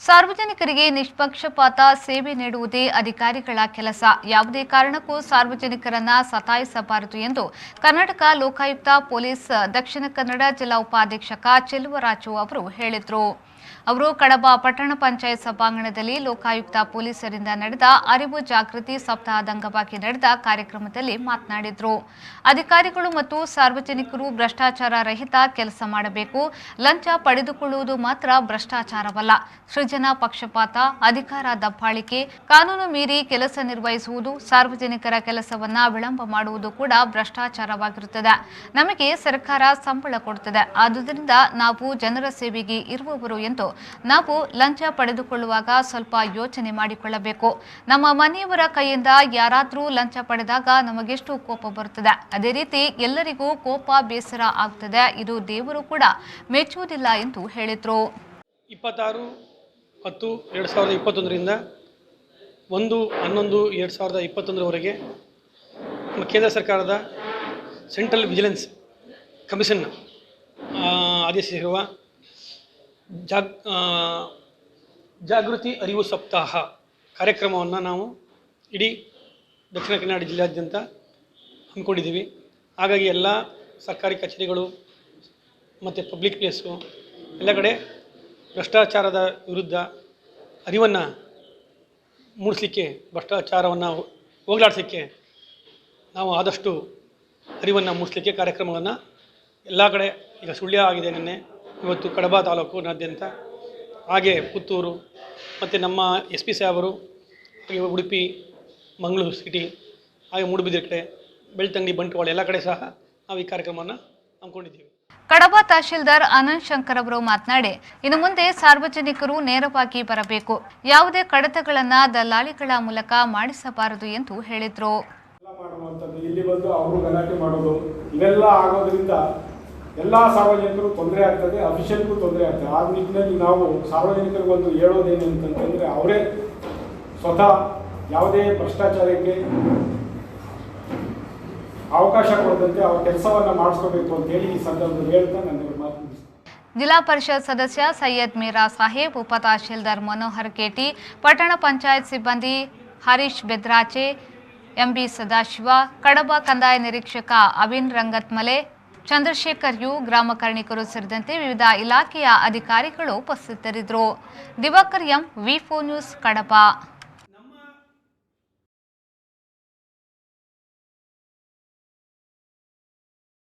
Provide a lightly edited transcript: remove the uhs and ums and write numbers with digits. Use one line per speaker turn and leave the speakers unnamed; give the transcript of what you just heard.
ಸಾರ್ವಜನಿಕರಿಗೆ ನಿಷ್ಪಕ್ಷಪಾತ ಸೇವೆ ನೀಡುವುದೇ ಅಧಿಕಾರಿಗಳ ಕೆಲಸ. ಯಾವುದೇ ಕಾರಣಕ್ಕೂ ಸಾರ್ವಜನಿಕರನ್ನ ಸತಾಯಿಸಬಾರದು ಎಂದು ಕರ್ನಾಟಕ ಲೋಕಾಯುಕ್ತ ಪೊಲೀಸ್ ದಕ್ಷಿಣ ಕನ್ನಡ ಜಿಲ್ಲಾ ಉಪಾಧೀಕ್ಷಕ ಚೆಲುವರಾಜು ಅವರು ಹೇಳಿದರು. ಅವರು ಕಡಬ ಪಟ್ಟಣ ಪಂಚಾಯತ್ ಸಭಾಂಗಣದಲ್ಲಿ ಲೋಕಾಯುಕ್ತ ಪೊಲೀಸರಿಂದ ನಡೆದ ಅರಿವು ಜಾಗೃತಿ ಸಪ್ತಾಹದ ಅಂಗವಾಗಿ ನಡೆದ ಕಾರ್ಯಕ್ರಮದಲ್ಲಿ ಮಾತನಾಡಿದರು. ಅಧಿಕಾರಿಗಳು ಮತ್ತು ಸಾರ್ವಜನಿಕರು ಭ್ರಷ್ಟಾಚಾರ ರಹಿತ ಕೆಲಸ ಮಾಡಬೇಕು. ಲಂಚ ಪಡೆದುಕೊಳ್ಳುವುದು ಮಾತ್ರ ಭ್ರಷ್ಟಾಚಾರವಲ್ಲ. ಸೃಜನಾ ಪಕ್ಷಪಾತ, ಅಧಿಕಾರ ದಬ್ಬಾಳಿಕೆ, ಕಾನೂನು ಮೀರಿ ಕೆಲಸ ನಿರ್ವಹಿಸುವುದು, ಸಾರ್ವಜನಿಕರ ಕೆಲಸವನ್ನ ವಿಳಂಬ ಮಾಡುವುದು ಕೂಡ ಭ್ರಷ್ಟಾಚಾರವಾಗಿರುತ್ತದೆ. ನಮಗೆ ಸರ್ಕಾರ ಸಂಬಳ ಕೊಡುತ್ತದೆ, ಆದುದರಿಂದ ನಾವು ಜನರ ಸೇವೆಗೆ ಇರುವವರು ಎಂದು ನಾವು ಲಂಚ ಪಡೆದುಕೊಳ್ಳುವಾಗ ಸ್ವಲ್ಪ ಯೋಚನೆ ಮಾಡಿಕೊಳ್ಳಬೇಕು. ನಮ್ಮ ಮನೆಯವರ ಕೈಯಿಂದ ಯಾರಾದರೂ ಲಂಚ ಪಡೆದಾಗ ನಮಗೆಷ್ಟು ಕೋಪ ಬರುತ್ತದೆ, ಅದೇ ರೀತಿ ಎಲ್ಲರಿಗೂ ಕೋಪ ಬೇಸರ ಆಗ್ತದೆ. ಇದು ದೇವರು ಕೂಡ ಮೆಚ್ಚುವುದಿಲ್ಲ ಎಂದು ಹೇಳಿದರು.
26/10/2021ರಿಂದ 1/11/2021ರವರೆಗೆ ಕೇಂದ್ರ ಸರ್ಕಾರದ ಸೆಂಟ್ರಲ್ ವಿಜಿಲೆನ್ಸ್ ಕಮಿಷನ್ ಆದೇಶಿಸಿರುವ ಜಾಗೃತಿ ಅರಿವು ಸಪ್ತಾಹ ಕಾರ್ಯಕ್ರಮವನ್ನು ನಾವು ಇಡೀ ದಕ್ಷಿಣ ಕನ್ನಡ ಜಿಲ್ಲೆಯಾದ್ಯಂತ ಹಮ್ಮಿಕೊಂಡಿದ್ದೀವಿ. ಹಾಗಾಗಿ ಎಲ್ಲ ಸರ್ಕಾರಿ ಕಚೇರಿಗಳು ಮತ್ತು ಪಬ್ಲಿಕ್ ಪ್ಲೇಸು ಎಲ್ಲ ಕಡೆ ಭ್ರಷ್ಟಾಚಾರದ ವಿರುದ್ಧ ಅರಿವನ್ನು ಮೂಡಿಸಲಿಕ್ಕೆ, ಭ್ರಷ್ಟಾಚಾರವನ್ನು ಹೋಗಲಾಡಿಸಲಿಕ್ಕೆ ನಾವು ಆದಷ್ಟು ಅರಿವನ್ನು ಮೂಡಿಸಲಿಕ್ಕೆ ಕಾರ್ಯಕ್ರಮಗಳನ್ನು ಎಲ್ಲ ಕಡೆ, ಈಗ ಸುಳ್ಯ ಆಗಿದೆ ನಿನ್ನೆ, ಇವತ್ತು ಕಡಬ ತಾಲೂಕಿನಾದ್ಯಂತ, ಹಾಗೆ ಪುತ್ತೂರು ಮತ್ತು ನಮ್ಮ SP ಸಾಹೇಬರು, ಹಾಗೆ ಉಡುಪಿ, ಮಂಗಳೂರು ಸಿಟಿ, ಹಾಗೆ ಮೂಡುಬಿದಿರೆ ಕಡೆ, ಬೆಳ್ತಂಗಡಿ, ಬಂಟ್ವಾಳ ಎಲ್ಲ ಕಡೆ ಸಹ ನಾವು ಈ ಕಾರ್ಯಕ್ರಮವನ್ನು ಹಮ್ಮಿಕೊಂಡಿದ್ದೀವಿ.
ಕಡಬ ತಹಶೀಲ್ದಾರ್ ಆನಂದ್ ಶಂಕರ್ ಅವರು ಮಾತನಾಡಿ, ಇನ್ನು ಮುಂದೆ ಸಾರ್ವಜನಿಕರು ನೇರವಾಗಿ ಬರಬೇಕು, ಯಾವುದೇ ಕಡತಗಳನ್ನ ದಲ್ಲಾಳಿಗಳ ಮೂಲಕ ಮಾಡಿಸಬಾರದು ಎಂದು ಹೇಳಿದರು.
ಇಲ್ಲಿ ಬಂದು ಅವರು ಗಲಾಟೆ ಮಾಡೋದು ಇವೆಲ್ಲ ಆಗೋದ್ರಿಂದ ಎಲ್ಲ ಸಾರ್ವಜನಿಕರು ತೊಂದರೆ ಆಗ್ತದೆ, ಅಫಿಷಿಯಲ್ಗೂ ತೊಂದರೆ ಆಗ್ತದೆ. ಆ ನಿಟ್ಟಿನಲ್ಲಿ ನಾವು ಸಾರ್ವಜನಿಕರಿಗೆ ಒಂದು ಹೇಳೋದೇನು ಅಂತಂತಂದರೆ, ಅವರೇ ಸ್ವತಃ ಯಾವುದೇ ಭ್ರಷ್ಟಾಚಾರಕ್ಕೆ ಅವಕಾಶ ಕೊಡದಂತೆ ಅವ್ರ ಕೆಲಸವನ್ನು ಮಾಡಿಸ್ಕೋಬೇಕು ಅಂತೇಳಿ ಈ ಸಂದರ್ಭದಲ್ಲಿ ಹೇಳ್ತಾ ನನ್ನ ಮಾತು.
ಜಿಲ್ಲಾ ಪರಿಷತ್ ಸದಸ್ಯ ಸೈಯದ್ ಮೀರಾ ಸಾಹೇಬ್, ಉಪ ತಹಶೀಲ್ದಾರ್ ಮನೋಹರ್ ಕೇಟಿ, ಪಟ್ಟಣ ಪಂಚಾಯತ್ ಸಿಬ್ಬಂದಿ ಹರೀಶ್ ಬೆದ್ರಾಚೆ, MB ಸದಾಶಿವ, ಕಡಬ ಕಂದಾಯ ನಿರೀಕ್ಷಕ ಅವಿನ್ ರಂಗತ್ಮಲೆ, ಚಂದ್ರಶೇಖರ್ ಯು, ಗ್ರಾಮ ಕರ್ಣಿಕರು ಸೇರಿದಂತೆ ವಿವಿಧ ಇಲಾಖೆಯ ಅಧಿಕಾರಿಗಳು ಉಪಸ್ಥಿತರಿದ್ದರು. ದಿವಾಕರ್ ಎಂ, V4 ನ್ಯೂಸ್, ಕಡಬ.